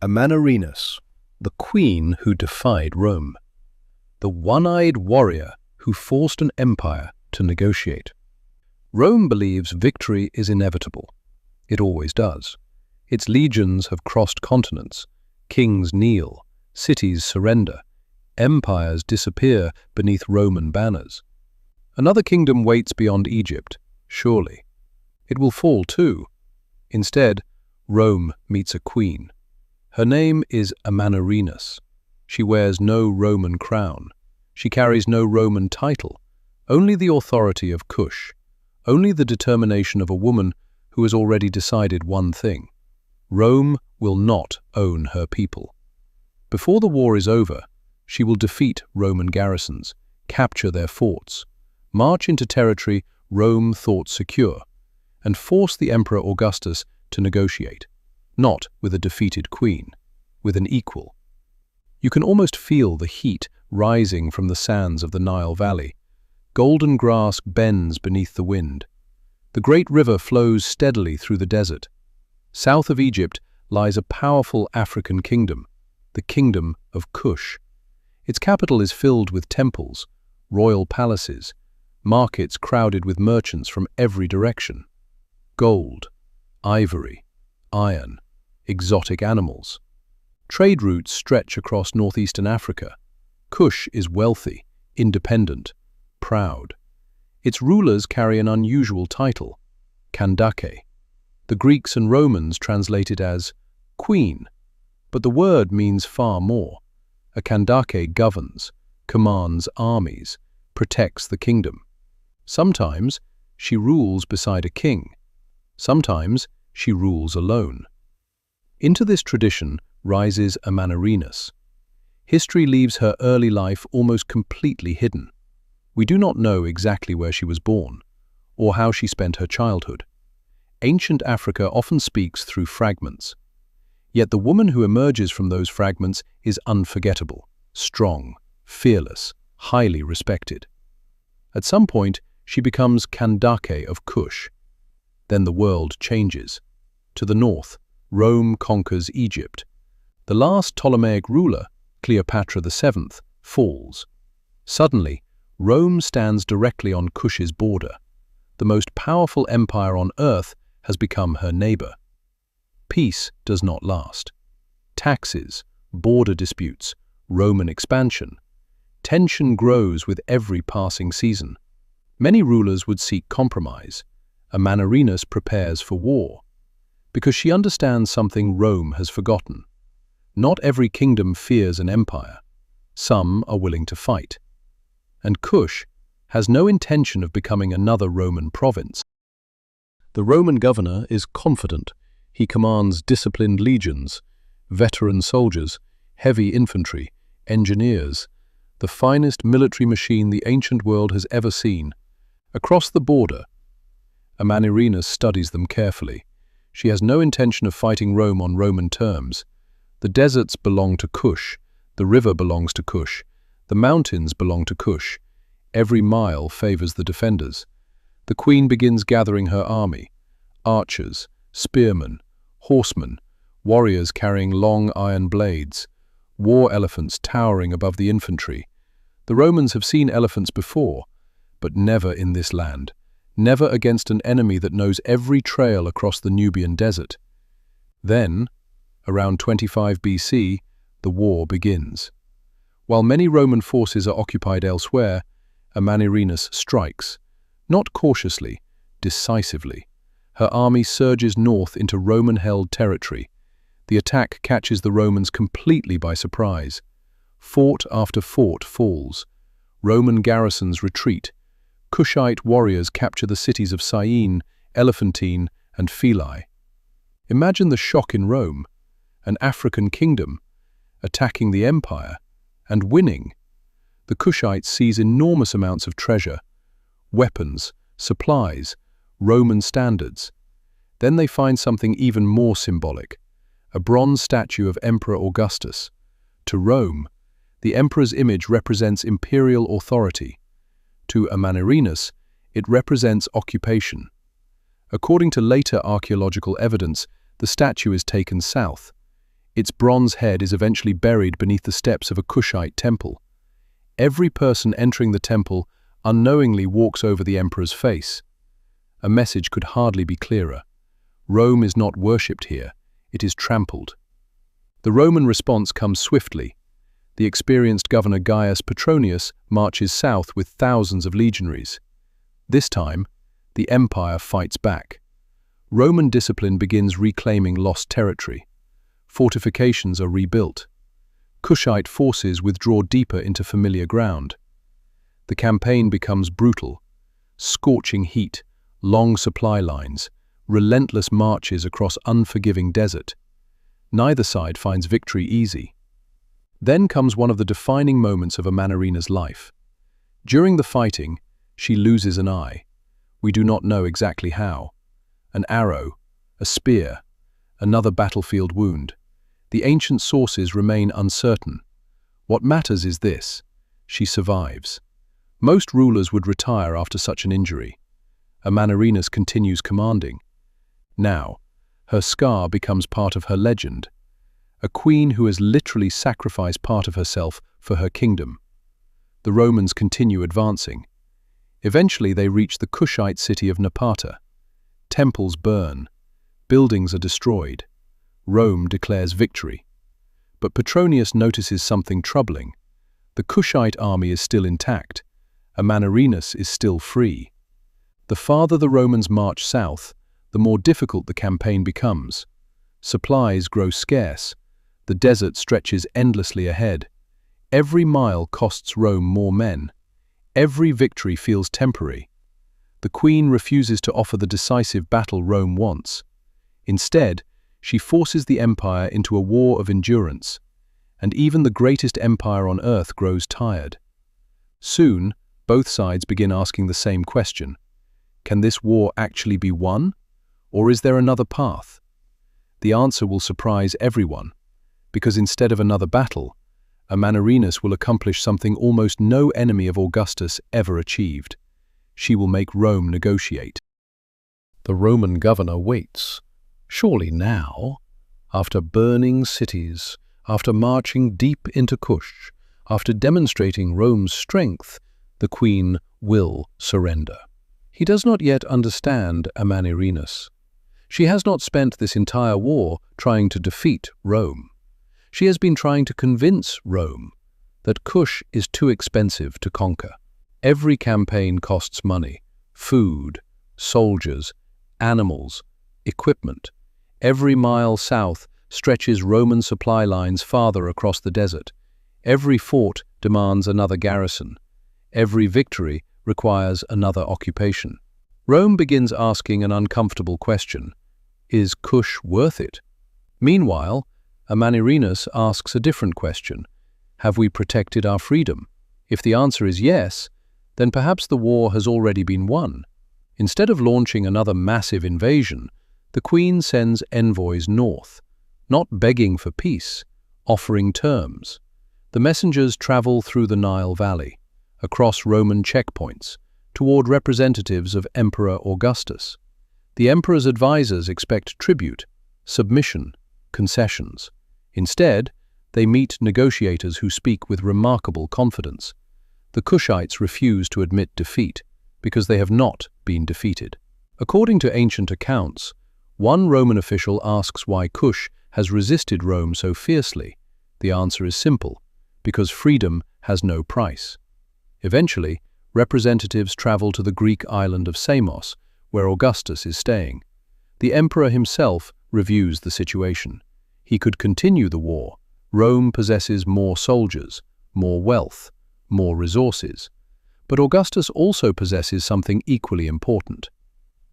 Amanirenas, the queen who defied Rome, the one-eyed warrior who forced an empire to negotiate. Rome believes victory is inevitable. It always does. Its legions have crossed continents, kings kneel, cities surrender, empires disappear beneath Roman banners. Another kingdom waits beyond Egypt, surely. It will fall too. Instead, Rome meets a queen. Her name is Amanirenas. She wears no Roman crown. She carries no Roman title, only the authority of Kush, only the determination of a woman who has already decided one thing. Rome will not own her people. Before the war is over, she will defeat Roman garrisons, capture their forts, march into territory Rome thought secure, and force the Emperor Augustus to negotiate, not with a defeated queen, with an equal. You can almost feel the heat rising from the sands of the Nile Valley. Golden grass bends beneath the wind. The great river flows steadily through the desert. South of Egypt lies a powerful African kingdom, the kingdom of Kush. Its capital is filled with temples, royal palaces, markets crowded with merchants from every direction. Gold, ivory, iron, exotic animals. Trade routes stretch across northeastern Africa. Kush is wealthy, independent, proud. Its rulers carry an unusual title, Kandake. The Greeks and Romans translate it as queen, but the word means far more. A Kandake governs, commands armies, protects the kingdom. Sometimes she rules beside a king. Sometimes she rules alone. Into this tradition rises Amanirenas. History leaves her early life almost completely hidden. We do not know exactly where she was born, or how she spent her childhood. Ancient Africa often speaks through fragments. Yet the woman who emerges from those fragments is unforgettable, strong, fearless, highly respected. At some point, she becomes Kandake of Kush. Then the world changes. To the north, Rome conquers Egypt. The last Ptolemaic ruler, Cleopatra VII, falls. Suddenly, Rome stands directly on Kush's border. The most powerful empire on earth has become her neighbor. Peace does not last. Taxes, border disputes, Roman expansion. Tension grows with every passing season. Many rulers would seek compromise. Amanirenas prepares for war, because she understands something Rome has forgotten. Not every kingdom fears an empire. Some are willing to fight. And Kush has no intention of becoming another Roman province. The Roman governor is confident. He commands disciplined legions, veteran soldiers, heavy infantry, engineers, the finest military machine the ancient world has ever seen. Across the border, Amanirenas studies them carefully. She has no intention of fighting Rome on Roman terms. The deserts belong to Kush, the river belongs to Kush, the mountains belong to Kush. Every mile favors the defenders. The queen begins gathering her army, archers, spearmen, horsemen, warriors carrying long iron blades, war elephants towering above the infantry. The Romans have seen elephants before, but never in this land, never against an enemy that knows every trail across the Nubian desert. Then, around 25 BC, the war begins. While many Roman forces are occupied elsewhere, Amanirenas strikes, not cautiously, decisively. Her army surges north into Roman-held territory. The attack catches the Romans completely by surprise. Fort after fort falls. Roman garrisons retreat. Kushite warriors capture the cities of Syene, Elephantine, and Philae. Imagine the shock in Rome, an African kingdom, attacking the empire and winning. The Kushites seize enormous amounts of treasure, weapons, supplies, Roman standards. Then they find something even more symbolic, a bronze statue of Emperor Augustus. To Rome, the emperor's image represents imperial authority. To Amanirenas, it represents occupation. According to later archaeological evidence, the statue is taken south. Its bronze head is eventually buried beneath the steps of a Kushite temple. Every person entering the temple unknowingly walks over the emperor's face. A message could hardly be clearer. Rome is not worshipped here, it is trampled. The Roman response comes swiftly. The experienced governor Gaius Petronius marches south with thousands of legionaries. This time, the empire fights back. Roman discipline begins reclaiming lost territory. Fortifications are rebuilt. Kushite forces withdraw deeper into familiar ground. The campaign becomes brutal. Scorching heat, long supply lines, relentless marches across unforgiving desert. Neither side finds victory easy. Then comes one of the defining moments of Amanirenas' life. During the fighting, she loses an eye. We do not know exactly how. An arrow, a spear, another battlefield wound. The ancient sources remain uncertain. What matters is this: she survives. Most rulers would retire after such an injury. Amanirenas continues commanding. Now, her scar becomes part of her legend. A queen who has literally sacrificed part of herself for her kingdom. The Romans continue advancing. Eventually they reach the Kushite city of Napata. Temples burn. Buildings are destroyed. Rome declares victory. But Petronius notices something troubling. The Kushite army is still intact. Amanirenas is still free. The farther the Romans march south, the more difficult the campaign becomes. Supplies grow scarce. The desert stretches endlessly ahead. Every mile costs Rome more men. Every victory feels temporary. The queen refuses to offer the decisive battle Rome wants. Instead, she forces the empire into a war of endurance, and even the greatest empire on earth grows tired. Soon, both sides begin asking the same question: can this war actually be won, or is there another path? The answer will surprise everyone, because instead of another battle, Amanirenas will accomplish something almost no enemy of Augustus ever achieved. She will make Rome negotiate. The Roman governor waits. Surely now, after burning cities, after marching deep into Kush, after demonstrating Rome's strength, the queen will surrender. He does not yet understand Amanirenas. She has not spent this entire war trying to defeat Rome. She has been trying to convince Rome that Kush is too expensive to conquer. Every campaign costs money: food, soldiers, animals, equipment. Every mile south stretches Roman supply lines farther across the desert. Every fort demands another garrison. Every victory requires another occupation. Rome begins asking an uncomfortable question: is Kush worth it? Meanwhile, Amanirenas asks a different question: have we protected our freedom? If the answer is yes, then perhaps the war has already been won. Instead of launching another massive invasion, the queen sends envoys north, not begging for peace, offering terms. The messengers travel through the Nile Valley, across Roman checkpoints, toward representatives of Emperor Augustus. The emperor's advisors expect tribute, submission, concessions. Instead, they meet negotiators who speak with remarkable confidence. The Kushites refuse to admit defeat because they have not been defeated. According to ancient accounts, one Roman official asks why Kush has resisted Rome so fiercely. The answer is simple: because freedom has no price. Eventually, representatives travel to the Greek island of Samos, where Augustus is staying. The emperor himself reviews the situation. He could continue the war. Rome possesses more soldiers, more wealth, more resources. But Augustus also possesses something equally important: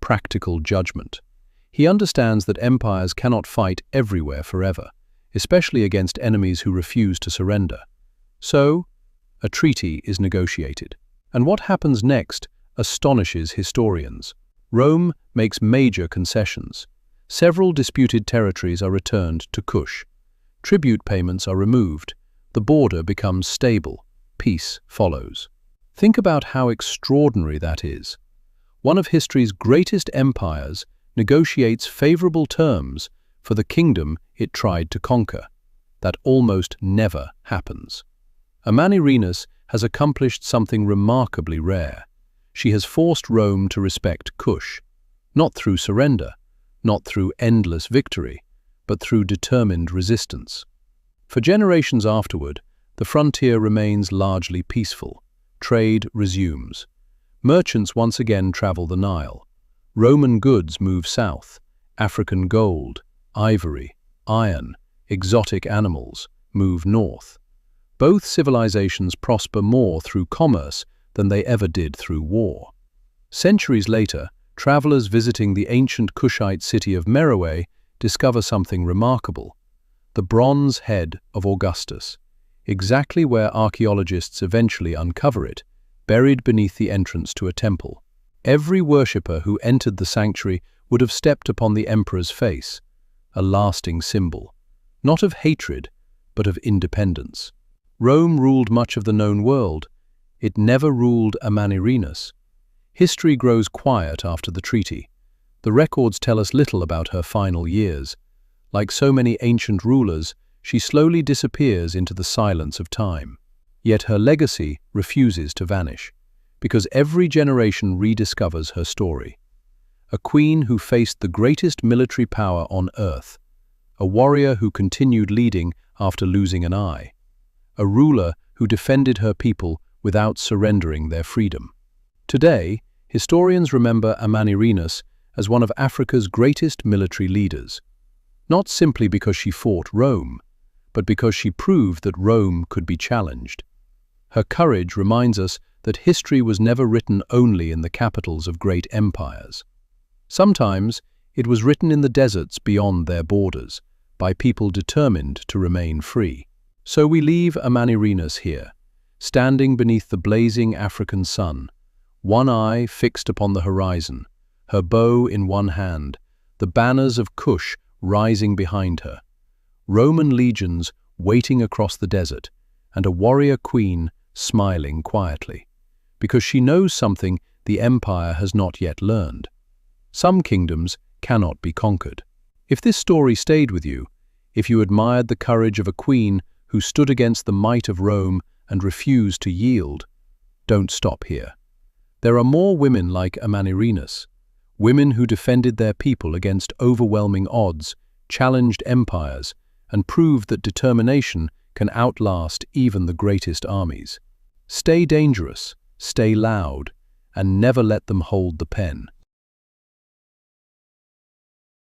practical judgment. He understands that empires cannot fight everywhere forever, especially against enemies who refuse to surrender. So, a treaty is negotiated. And what happens next astonishes historians. Rome makes major concessions. Several disputed territories are returned to Kush. Tribute payments are removed. The border becomes stable. Peace follows. Think about how extraordinary that is. One of history's greatest empires negotiates favorable terms for the kingdom it tried to conquer. That almost never happens. Amanirenas has accomplished something remarkably rare. She has forced Rome to respect Kush, not through surrender, not through endless victory, but through determined resistance. For generations afterward, the frontier remains largely peaceful. Trade resumes. Merchants once again travel the Nile. Roman goods move south. African gold, ivory, iron, exotic animals move north. Both civilizations prosper more through commerce than they ever did through war. Centuries later, travelers visiting the ancient Kushite city of Meroe discover something remarkable: the bronze head of Augustus, exactly where archaeologists eventually uncover it, buried beneath the entrance to a temple. Every worshipper who entered the sanctuary would have stepped upon the emperor's face, a lasting symbol, not of hatred, but of independence. Rome ruled much of the known world. It never ruled Amanirenas. History grows quiet after the treaty. The records tell us little about her final years. Like so many ancient rulers, she slowly disappears into the silence of time. Yet her legacy refuses to vanish, because every generation rediscovers her story. A queen who faced the greatest military power on earth, a warrior who continued leading after losing an eye, a ruler who defended her people without surrendering their freedom. Today, historians remember Amanirenas as one of Africa's greatest military leaders, not simply because she fought Rome, but because she proved that Rome could be challenged. Her courage reminds us that history was never written only in the capitals of great empires. Sometimes it was written in the deserts beyond their borders, by people determined to remain free. So we leave Amanirenas here, standing beneath the blazing African sun, one eye fixed upon the horizon, her bow in one hand, the banners of Kush rising behind her, Roman legions waiting across the desert, and a warrior queen smiling quietly, because she knows something the empire has not yet learned. Some kingdoms cannot be conquered. If this story stayed with you, if you admired the courage of a queen who stood against the might of Rome and refused to yield, don't stop here. There are more women like Amanirenas, women who defended their people against overwhelming odds, challenged empires, and proved that determination can outlast even the greatest armies. Stay dangerous, stay loud, and never let them hold the pen.